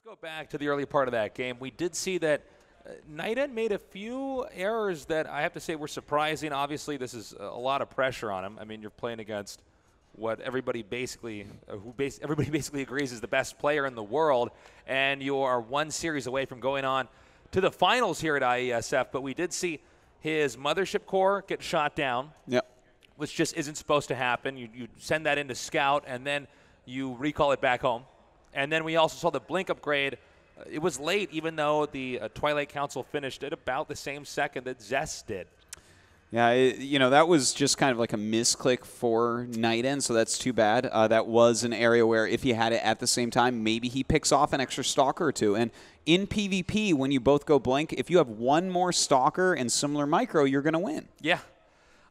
Go back to the early part of that game. We did see that NightEnd made a few errors that I have to say were surprising. Obviously, this is a lot of pressure on him. I mean, you're playing against what everybody basically agrees is the best player in the world, and you are one series away from going on to the finals here at IeSF. But we did see his mothership core get shot down, which just isn't supposed to happen. You send that into scout, and then you recall it back home. And then we also saw the blink upgrade. It was late, even though the Twilight Council finished at about the same second that Zest did. Yeah, you know, that was just kind of like a misclick for NightEnd, so that's too bad. That was an area where if he had it at the same time, maybe he picks off an extra Stalker or two. And in PvP, when you both go blink, if you have one more Stalker and similar micro, you're going to win. Yeah.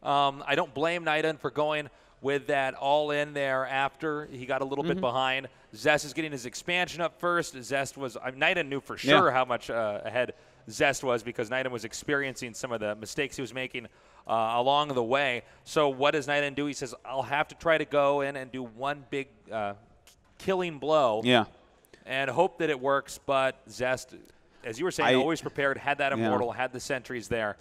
I don't blame NightEnd for going with that all in there after he got a little bit behind. Zest is getting his expansion up first. Zest was, NightEnd knew for sure how much ahead Zest was because NightEnd was experiencing some of the mistakes he was making along the way. So what does NightEnd do? He says, I'll have to try to go in and do one big killing blow and hope that it works. But Zest, as you were saying, always prepared, had that Immortal, had the sentries there.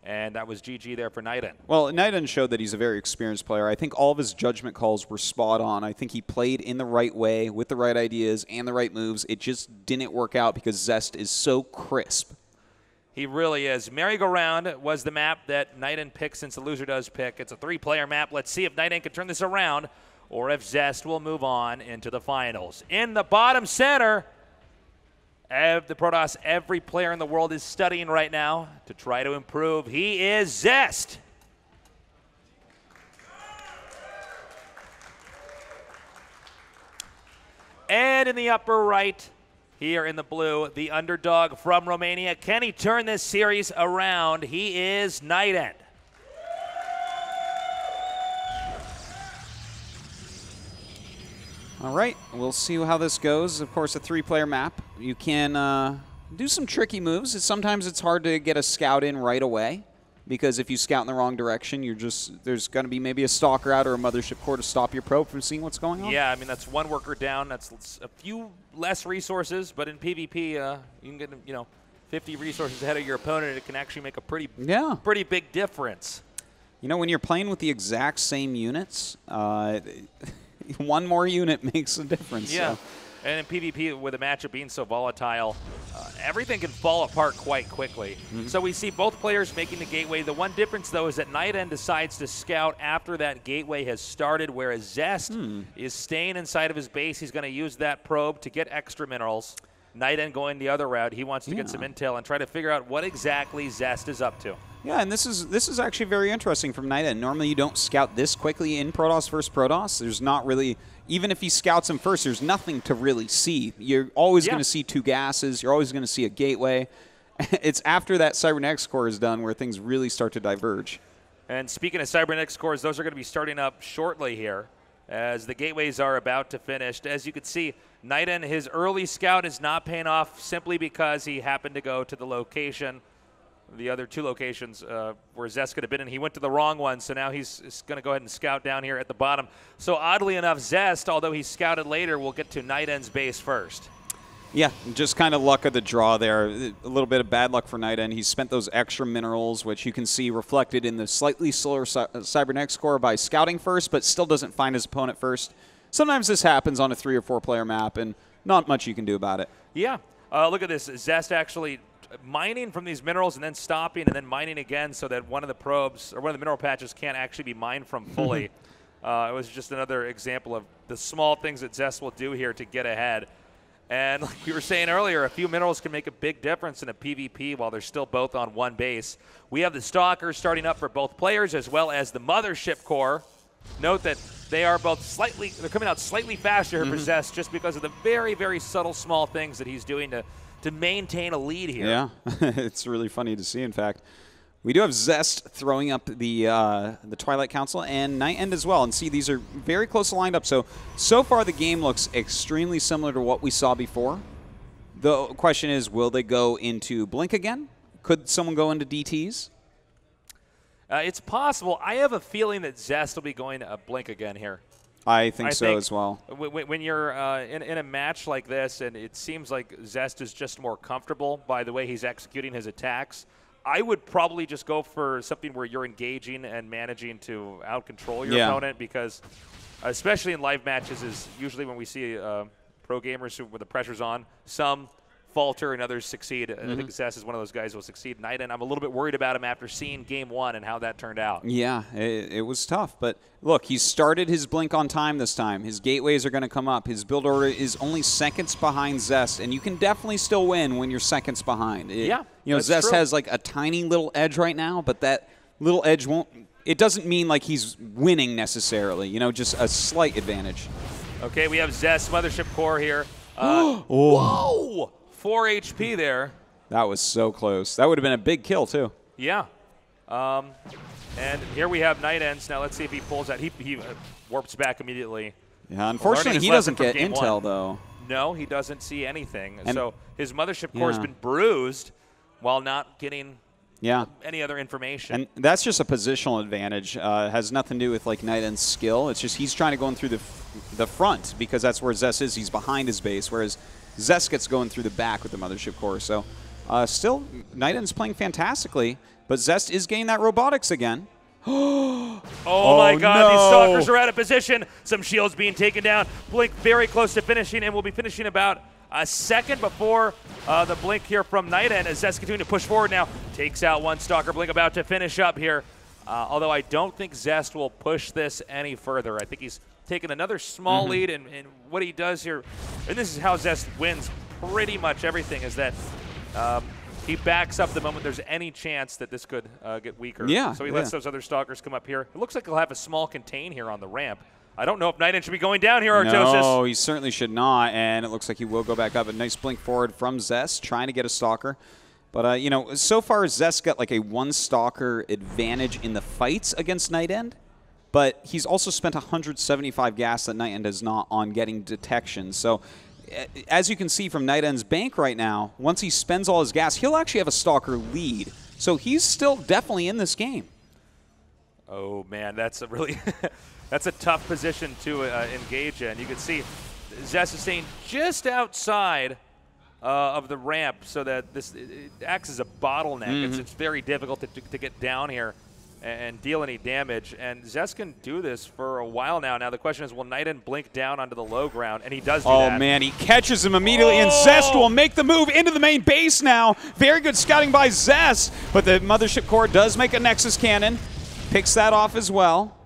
And that was GG there for NightEnd. Well, NightEnd showed that he's a very experienced player. I think all of his judgment calls were spot on. I think he played in the right way, with the right ideas and the right moves. It just didn't work out because Zest is so crisp. He really is. Merry-Go-Round was the map that NightEnd picked since the loser does pick. It's a 3-player map. Let's see if NightEnd can turn this around or if Zest will move on into the finals. In the bottom center, the Protoss, every player in the world is studying right now to try to improve. He is Zest. And in the upper right, here in the blue, the underdog from Romania. Can he turn this series around? He is NightEnd. All right, we'll see how this goes. Of course, a 3-player map. You can do some tricky moves. Sometimes it's hard to get a scout in right away because if you scout in the wrong direction, there's going to be maybe a Stalker out or a mothership core to stop your probe from seeing what's going on. Yeah, I mean, that's one worker down. That's a few less resources, but in PvP, you can get 50 resources ahead of your opponent. It can actually make a pretty big difference. You know, when you're playing with the exact same units, one more unit makes a difference. Yeah, so. And in PvP, with the matchup being so volatile, everything can fall apart quite quickly. So we see both players making the gateway. The one difference, though, is that NightEnd decides to scout after that gateway has started, whereas Zest is staying inside of his base. He's going to use that probe to get extra minerals. NightEnd going the other route. He wants to get some intel and try to figure out what exactly Zest is up to. Yeah, and this is actually very interesting from NightEnd. Normally you don't scout this quickly in Protoss versus Protoss. There's not really, even if he scouts him first, there's nothing to really see. You're always going to see 2 gases. You're always going to see a gateway. It's after that Cybernetics core is done where things really start to diverge. And speaking of Cybernetics cores, those are going to be starting up shortly here as the gateways are about to finish. As you can see, NightEnd, his early scout is not paying off simply because he happened to go to the location, the other 2 locations where Zest could have been in. He went to the wrong one, so now he's going to go ahead and scout down here at the bottom. So oddly enough, Zest, although he scouted later, will get to NightEnd's base first. Yeah, just kind of luck of the draw there. A little bit of bad luck for NightEnd. He spent those extra minerals, which you can see reflected in the slightly slower Cybernetics score by scouting first, but still doesn't find his opponent first. Sometimes this happens on a 3- or 4-player map, and not much you can do about it. Yeah. Look at this. Zest actually mining from these minerals and then stopping and then mining again so that one of the probes or one of the mineral patches can't actually be mined from fully. It was just another example of the small things that Zest will do here to get ahead. And like we were saying earlier, a few minerals can make a big difference in a PvP while they're still both on one base. We have the Stalkers starting up for both players as well as the Mothership Core. Note that they are both they're coming out slightly faster for Zest just because of the very, very subtle small things that he's doing to maintain a lead here. Yeah, it's really funny to see, in fact. We do have Zest throwing up the Twilight Council and NightEnd as well. And see, these are very close lined up. So far the game looks extremely similar to what we saw before. The question is, will they go into Blink again? Could someone go into DTs? It's possible. I have a feeling that Zest will be going to Blink again here. I think so as well. When you're in a match like this, and it seems like Zest is just more comfortable by the way he's executing his attacks, I would probably just go for something where you're engaging and managing to out-control your opponent, because especially in live matches is usually when we see pro gamers who, when the pressure's on, some falter and others succeed. I think Zest is one of those guys who will succeed. NightEnd, I'm a little bit worried about him after seeing game 1 and how that turned out. Yeah, it was tough. But look, he started his blink on time this time. His gateways are going to come up. His build order is only seconds behind Zest, and you can definitely still win when you're seconds behind. You know, Zest has like a tiny little edge right now, but that little edge won't, it doesn't mean like he's winning necessarily, you know, just a slight advantage. Okay, we have Zest Mothership Core here. Whoa! 4 HP there. That was so close. That would have been a big kill, too. Yeah. And here we have NightEnd. Now let's see if he pulls out. He warps back immediately. Yeah, unfortunately, he doesn't get intel, though. No, he doesn't see anything. And so his Mothership Core has been bruised while not getting any other information. And that's just a positional advantage. It has nothing to do with, like, NightEnd's skill. It's just he's trying to go in through the front because that's where Zest is. He's behind his base, whereas Zest gets going through the back with the Mothership Core. So still, NightEnd's playing fantastically, but Zest is getting that robotics again. Oh my God, these Stalkers are out of position. Some shields being taken down. Blink very close to finishing, and we'll be finishing about a second before the blink here from NightEnd as Zest continuing to push forward now. Takes out one Stalker. Blink about to finish up here. Although I don't think Zest will push this any further. I think he's taken another small lead, and what he does here, and this is how Zest wins pretty much everything, is that he backs up the moment there's any chance that this could get weaker. Yeah. So he lets those other Stalkers come up here. It looks like he'll have a small contain here on the ramp. I don't know if NightEnd should be going down here, or Joseph. No, he certainly should not, and it looks like he will go back up. A nice blink forward from Zest, trying to get a Stalker. But, you know, so far Zest got like a 1 Stalker advantage in the fights against NightEnd, but he's also spent 175 gas that NightEnd is not on getting detection. So, as you can see from NightEnd's bank right now, once he spends all his gas, he'll actually have a Stalker lead. So he's still definitely in this game. Oh, man, that's a really that's a tough position to engage in. You can see Zest is staying just outside of the ramp so that this acts as a bottleneck. It's very difficult to get down here and deal any damage. And Zest can do this for a while now. Now the question is, will NightEnd blink down onto the low ground? And he does do that. Oh, man, he catches him immediately, and Zest will make the move into the main base now. Very good scouting by Zest, but the Mothership Core does make a Nexus Cannon. Picks that off as well.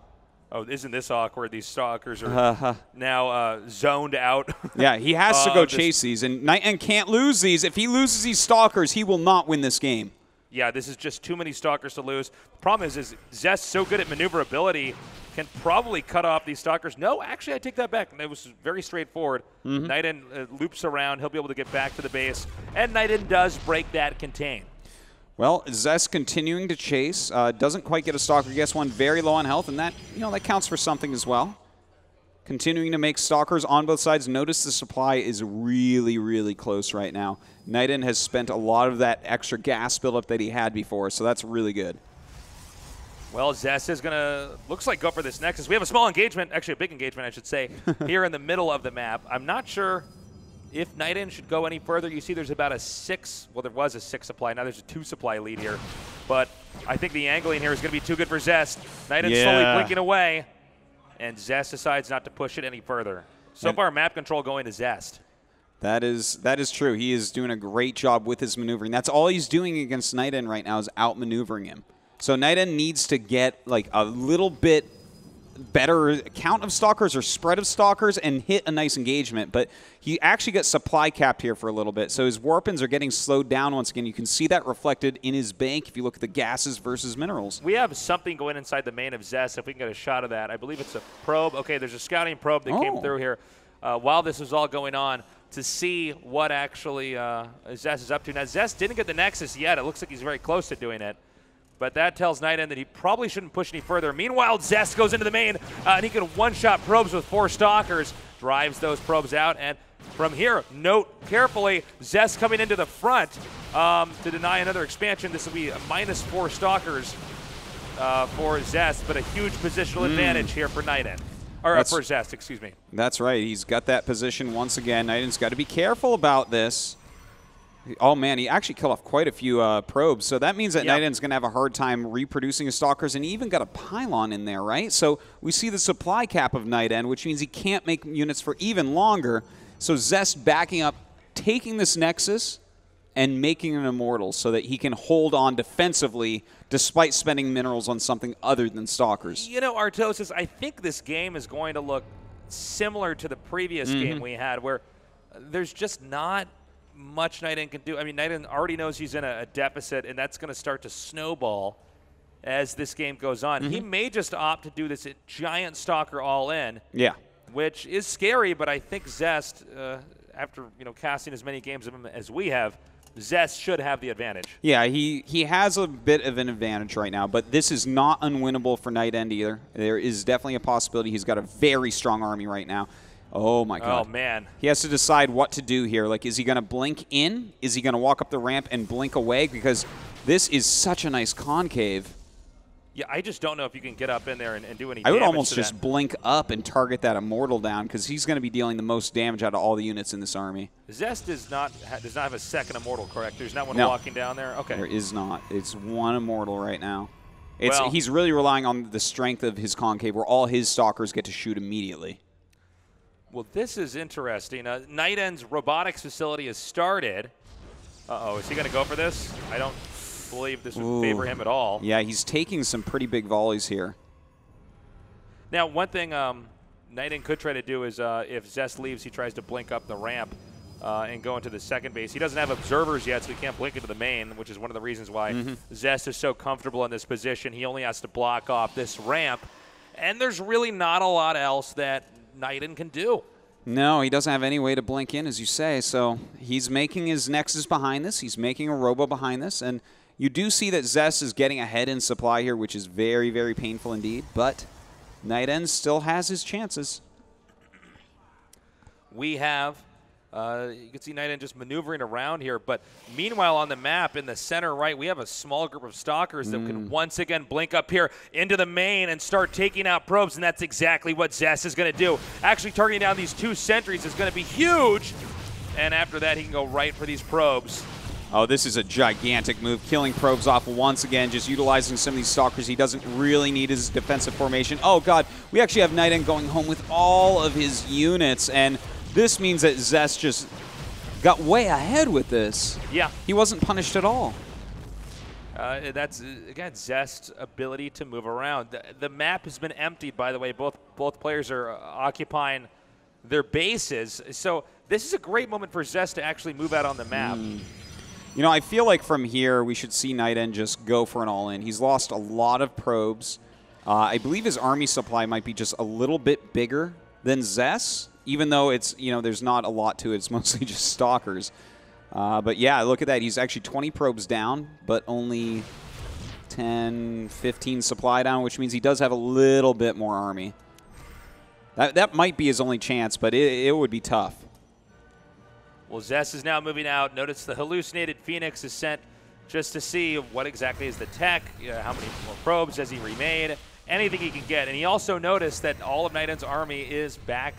Oh, isn't this awkward? These Stalkers are now zoned out. Yeah, he has to go chase these, and NightEnd can't lose these. If he loses these Stalkers, he will not win this game. Yeah, this is just too many Stalkers to lose. The problem is Zest so good at maneuverability, can probably cut off these Stalkers. No, actually, I take that back. It was very straightforward. NightEnd loops around. He'll be able to get back to the base, and NightEnd does break that contain. Well, Zest continuing to chase. Doesn't quite get a Stalker. Gets one very low on health, and that, you know, that counts for something as well. Continuing to make Stalkers on both sides. Notice the supply is really, really close right now. NightEnd has spent a lot of that extra gas buildup that he had before, so that's really good. Well, Zest is going to, looks like, go for this Nexus. We have a small engagement, actually a big engagement, I should say, here in the middle of the map. I'm not sure if NightEnd should go any further. You see there's about a 6, well, there was a 6 supply. Now there's a 2 supply lead here. But I think the angling here is going to be too good for Zest. NightEnd slowly blinking away, and Zest decides not to push it any further. So far, map control going to Zest. That is true. He is doing a great job with his maneuvering. That's all he's doing against NightEnd right now is outmaneuvering him. So NightEnd needs to get like a little bit better count of Stalkers or spread of Stalkers and hit a nice engagement. But he actually got supply capped here for a little bit. So his warpins are getting slowed down once again. You can see that reflected in his bank if you look at the gases versus minerals. We have something going inside the main of Zest. If we can get a shot of that. I believe it's a probe. Okay, there's a scouting probe that came through here while this was all going on to see what actually Zest is up to. Now, Zest didn't get the Nexus yet. It looks like he's very close to doing it. But that tells NightEnd that he probably shouldn't push any further. Meanwhile, Zest goes into the main, and he can one-shot probes with 4 Stalkers, drives those probes out, and from here, note carefully, Zest coming into the front to deny another expansion. This will be a -4 Stalkers for Zest, but a huge positional advantage here for NightEnd. Or for Zest, excuse me. That's right. He's got that position once again. NightEnd's got to be careful about this. Oh, man, he actually killed off quite a few probes. So that means that NightEnd's going to have a hard time reproducing his Stalkers, and he even got a pylon in there, right? So we see the supply cap of NightEnd, which means he can't make units for even longer. So Zest backing up, taking this Nexus, and making an Immortal so that he can hold on defensively despite spending minerals on something other than Stalkers. You know, Artosis, I think this game is going to look similar to the previous game we had, where there's just not much NightEnd can do. I mean, NightEnd already knows he's in a deficit, and that's going to start to snowball as this game goes on. He may just opt to do this giant Stalker all-in, which is scary, but I think Zest, after casting as many games of him as we have, Zest should have the advantage. Yeah, he has a bit of an advantage right now, but this is not unwinnable for NightEnd either. There is definitely a possibility. He's got a very strong army right now. Oh, my God. Oh, man. He has to decide what to do here. Like, is he going to blink in? Is he going to walk up the ramp and blink away? Because this is such a nice concave. Yeah, I just don't know if you can get up in there and do any damage. I would almost just blink up and target that Immortal down because he's going to be dealing the most damage out of all the units in this army. Zest does not have a second Immortal, correct? There's not one walking down there? Okay. There is not. It's one Immortal right now. He's really relying on the strength of his concave where all his Stalkers get to shoot immediately. Well, this is interesting. NightEnd's robotics facility has started. Uh-oh, is he going to go for this? I don't believe this would favor him at all. Yeah, he's taking some pretty big volleys here. Now, one thing NightEnd could try to do is if Zest leaves, he tries to blink up the ramp and go into the second base. He doesn't have observers yet, so he can't blink into the main, which is one of the reasons why Zest is so comfortable in this position. He only has to block off this ramp, and there's really not a lot else that NightEnd can do. No, he doesn't have any way to blink in, as you say, so he's making his Nexus behind this. He's making a Robo behind this, and you do see that Zest is getting ahead in supply here, which is very, very painful indeed, but NightEnd still has his chances. We have, you can see NightEnd just maneuvering around here, but meanwhile on the map in the center right, we have a small group of Stalkers that can once again blink up here into the main and start taking out probes, and that's exactly what Zest is going to do. Actually targeting down these two sentries is going to be huge, and after that he can go right for these probes. Oh, this is a gigantic move, killing probes off once again, just utilizing some of these Stalkers. He doesn't really need his defensive formation. Oh, God, we actually have NightEnd going home with all of his units, and this means that Zest just got way ahead with this. Yeah. He wasn't punished at all. That's, again, Zest's ability to move around. The map has been emptied, by the way. Both players are occupying their bases. So this is a great moment for Zest to actually move out on the map. You know, I feel like from here we should see NightEnd just go for an all-in. He's lost a lot of probes. I believe his army supply might be just a little bit bigger than Zest, even though it's, there's not a lot to it. It's mostly just Stalkers. But yeah, look at that. He's actually 20 probes down, but only 10, 15 supply down, which means he does have a little bit more army. That might be his only chance, but it would be tough. Well, Zest is now moving out. Notice the hallucinated Phoenix is sent just to see what exactly is the tech, how many more probes has he remade, anything he can get. And he also noticed that all of NightEnd's army is back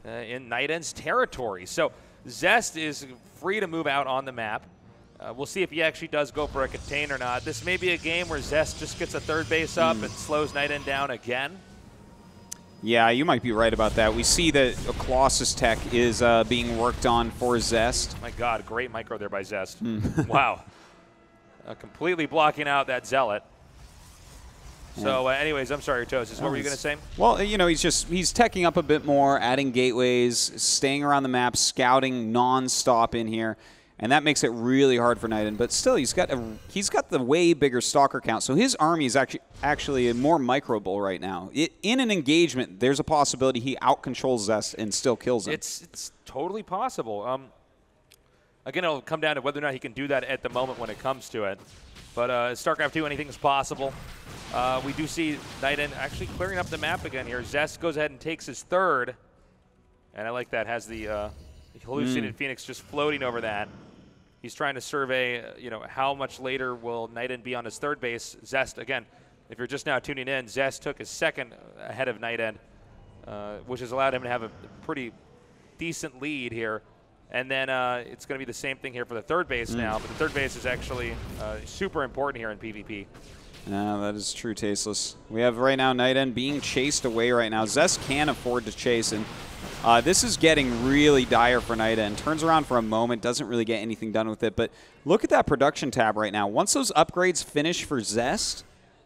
in NightEnd's territory. So Zest is free to move out on the map. We'll see if he actually does go for a contain or not. This may be a game where Zest just gets a third base up and slows NightEnd down again. Yeah, you might be right about that. We see that a Colossus tech is being worked on for Zest. My God, great micro there by Zest. Wow. Completely blocking out that Zealot. So, anyways, I'm sorry, Tosis. What were you going to say? Well, he's teching up a bit more, adding gateways, staying around the map, scouting nonstop in here. And that makes it really hard for NightEnd. But still, he's got the way bigger Stalker count. So his army is actually more microable right now. In an engagement, there's a possibility he out-controls Zest and still kills him. It's totally possible. Again, it'll come down to whether or not he can do that at the moment when it comes to it. But Starcraft2, anything is possible. We do see NightEnd actually clearing up the map again here. Zest goes ahead and takes his third. And I like that. Has the hallucinated Phoenix just floating over that. He's trying to survey, how much later will NightEnd be on his third base. Zest, again, if you're just now tuning in, Zest took his second ahead of NightEnd. which has allowed him to have a pretty decent lead here. And then it's going to be the same thing here for the third base now, but the third base is actually super important here in PvP. No, that is true, Tasteless. We have right now NightEnd being chased away right now. Zest can afford to chase, and this is getting really dire for NightEnd. Turns around for a moment, doesn't really get anything done with it, but look at that production tab right now. Once those upgrades finish for Zest,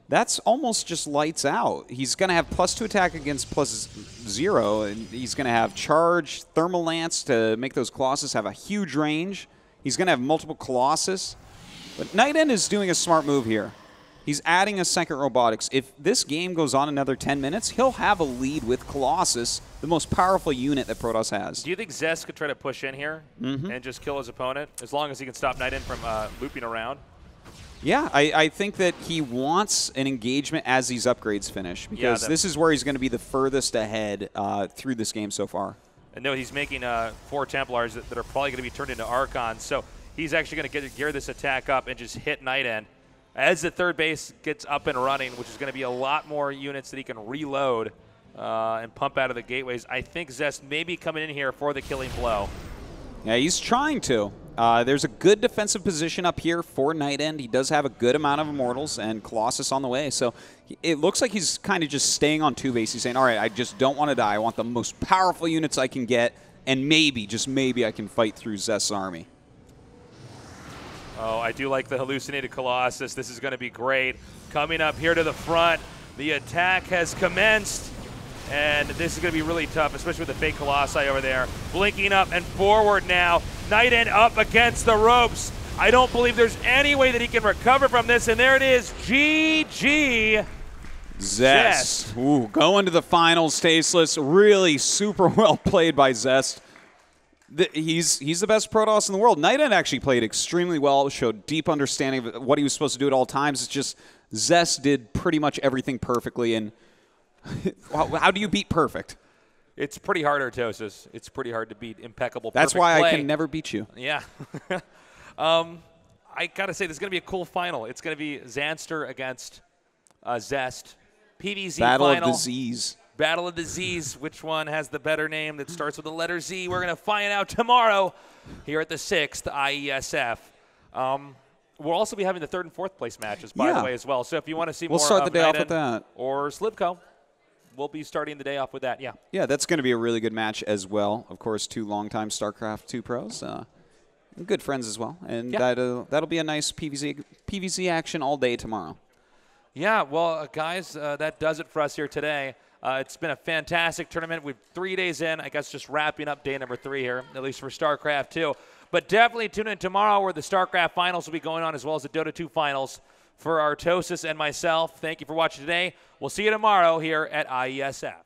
that's almost just lights out. He's going to have +2 attack against +0, and he's going to have charge, thermal lance to make those Colossus have a huge range. He's going to have multiple Colossus. But NightEnd is doing a smart move here. He's adding a second robotics. If this game goes on another 10 minutes, he'll have a lead with Colossus, the most powerful unit that Protoss has. Do you think Zest could try to push in here and just kill his opponent, as long as he can stop NightEnd from looping around? Yeah, I think that he wants an engagement as these upgrades finish, because this is where he's going to be the furthest ahead through this game so far. And no, he's making 4 Templars that are probably going to be turned into Archons, so he's actually going to gear this attack up and just hit NightEnd. As the third base gets up and running, which is going to be a lot more units that he can reload and pump out of the gateways, I think Zest may be coming in here for the killing blow. Yeah, he's trying to. There's a good defensive position up here for NightEnd. He does have a good amount of Immortals and Colossus on the way. So it looks like he's kind of just staying on 2 base. He's saying, all right, I just don't want to die. I want the most powerful units I can get, and maybe, just maybe, I can fight through Zest's army. Oh, I do like the hallucinated Colossus. This is going to be great. Coming up here to the front, the attack has commenced. And this is going to be really tough, especially with the fake Colossi over there. Blinking up and forward now. NightEnd up against the ropes. I don't believe there's any way that he can recover from this. And there it is. GG. Zest. Ooh, going to the finals, Tasteless. Really super well played by Zest. He's the best Protoss in the world. NightEnd actually played extremely well, showed deep understanding of what he was supposed to do at all times. It's just Zest did pretty much everything perfectly. And how do you beat perfect? It's pretty hard, Artosis. It's pretty hard to beat impeccable perfect That's why play. I can never beat you. Yeah. I got to say, this is going to be a cool final. It's going to be Xanster against Zest. PvZ Battle final. of the Z's. Battle of the Z's. Which one has the better name that starts with the letter Z? We're going to find out tomorrow here at the 6th IeSF. We'll also be having the 3rd and 4th place matches, by the way, as well. So if you want to see more start the day off NightEnd with that. or Slivko, we'll be starting the day off with that, Yeah, that's going to be a really good match as well. Of course, 2 longtime Starcraft2 pros. Good friends as well. And that'll be a nice PvZ action all day tomorrow. Yeah, well, guys, that does it for us here today. It's been a fantastic tournament. We're 3 days in. I guess just wrapping up day number 3 here, at least for StarCraft2. But definitely tune in tomorrow where the StarCraft finals will be going on, as well as the Dota 2 finals for Artosis and myself. Thank you for watching today. We'll see you tomorrow here at IeSF.